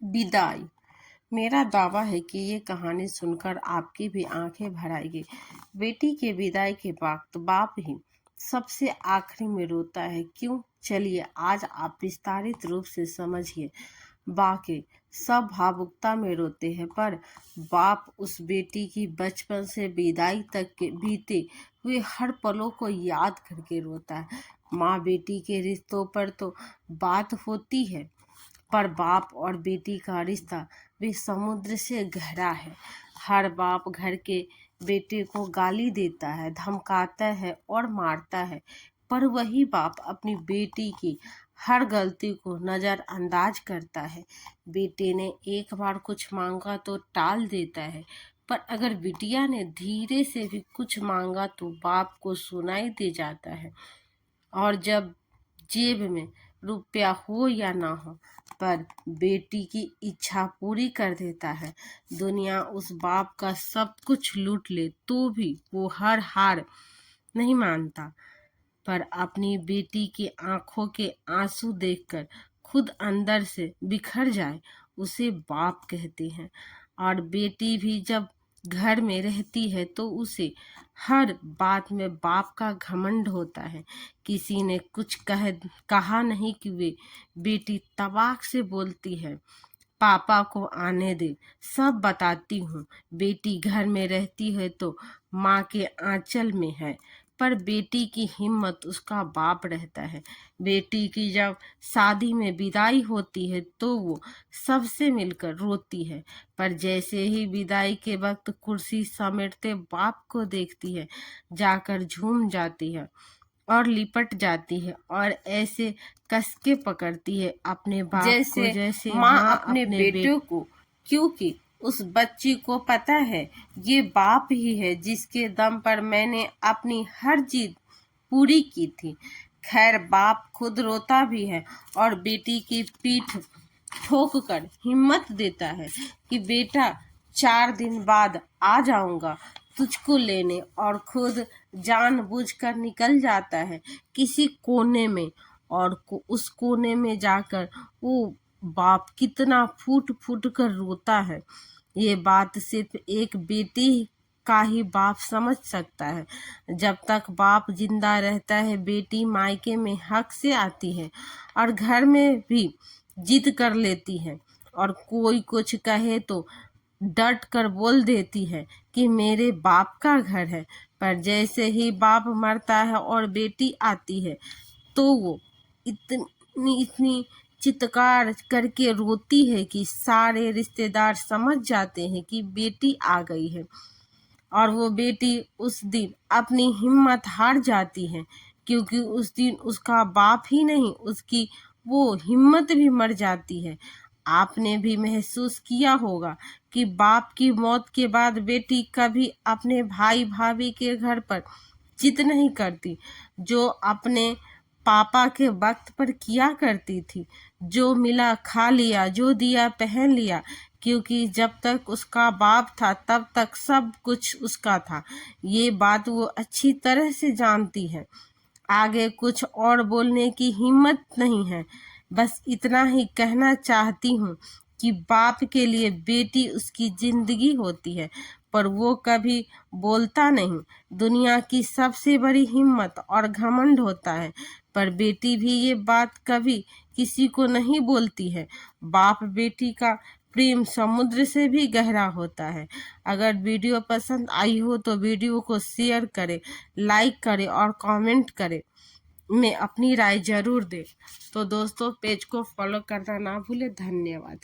विदाई। मेरा दावा है कि ये कहानी सुनकर आपकी भी आंखें भर आएगी। बेटी के विदाई के वक्त बाप ही सबसे आखिरी में रोता है। क्यों? चलिए आज आप विस्तारित रूप से समझिए। बाकी सब भावुकता में रोते हैं, पर बाप उस बेटी की बचपन से विदाई तक के बीते हुए हर पलों को याद करके रोता है। माँ बेटी के रिश्तों पर तो बात होती है, पर बाप और बेटी का रिश्ता भी समुद्र से गहरा है। हर बाप घर के बेटे को गाली देता है, धमकाता है और मारता है, पर वही बाप अपनी बेटी की हर गलती को नज़रअंदाज करता है। बेटे ने एक बार कुछ मांगा तो टाल देता है, पर अगर बिटिया ने धीरे से भी कुछ मांगा तो बाप को सुनाई दे जाता है। और जब जेब में रुपया हो या ना हो, पर बेटी की इच्छा पूरी कर देता है। दुनिया उस बाप का सब कुछ लूट ले तो भी वो हर हार नहीं मानता, पर अपनी बेटी की आंखों के आंसू देखकर खुद अंदर से बिखर जाए उसे बाप कहते हैं। और बेटी भी जब घर में रहती है तो उसे हर बात में बाप का घमंड होता है। किसी ने कुछ कहा नहीं कि वे बेटी तवाक से बोलती है, पापा को आने दे, सब बताती हूँ। बेटी घर में रहती है तो माँ के आंचल में है, पर बेटी की हिम्मत उसका बाप रहता है। बेटी की जब शादी में विदाई होती है तो वो सबसे मिलकर रोती है, पर जैसे ही विदाई के वक्त कुर्सी समेटते बाप को देखती है, जाकर झूम जाती है और लिपट जाती है और ऐसे कस के पकड़ती है अपने बाप को जैसे माँ अपने बेटे को, क्योंकि उस बच्ची को पता है ये बाप ही है जिसके दम पर मैंने अपनी हर जिद पूरी की थी। खैर बाप खुद रोता भी है और बेटी की पीठ ठोक कर हिम्मत देता है कि बेटा 4 दिन बाद आ जाऊंगा तुझको लेने, और खुद जानबूझकर निकल जाता है किसी कोने में। और उस कोने में जाकर वो बाप कितना फूट फूट कर रोता है, ये बात सिर्फ एक बेटी का ही बाप समझ सकता है। जब तक बाप जिंदा रहता है बेटी मायके में हक से आती है और घर में भी जिद कर लेती है, और कोई कुछ कहे तो डट कर बोल देती है कि मेरे बाप का घर है। पर जैसे ही बाप मरता है और बेटी आती है तो वो इतनी इतनी चित्कार करके रोती है कि सारे रिश्तेदार समझ जाते हैं कि बेटी आ गई है। और वो बेटी उस दिन अपनी हिम्मत हार जाती है, क्योंकि उस दिन उसका बाप ही नहीं उसकी वो हिम्मत भी मर जाती है। आपने भी महसूस किया होगा कि बाप की मौत के बाद बेटी कभी अपने भाई भाभी के घर पर जिद नहीं करती, जो अपने पापा के वक्त पर किया करती थी। जो मिला खा लिया, जो दिया पहन लिया, क्योंकि जब तक उसका बाप था तब तक सब कुछ उसका था। ये बात वो अच्छी तरह से जानती है। आगे कुछ और बोलने की हिम्मत नहीं है। बस इतना ही कहना चाहती हूँ कि बाप के लिए बेटी उसकी जिंदगी होती है, पर वो कभी बोलता नहीं। दुनिया की सबसे बड़ी हिम्मत और घमंड होता है, पर बेटी भी ये बात कभी किसी को नहीं बोलती है। बाप बेटी का प्रेम समुद्र से भी गहरा होता है। अगर वीडियो पसंद आई हो तो वीडियो को शेयर करें, लाइक करें और कमेंट करें, में अपनी राय जरूर दें। तो दोस्तों पेज को फॉलो करना ना भूलें। धन्यवाद।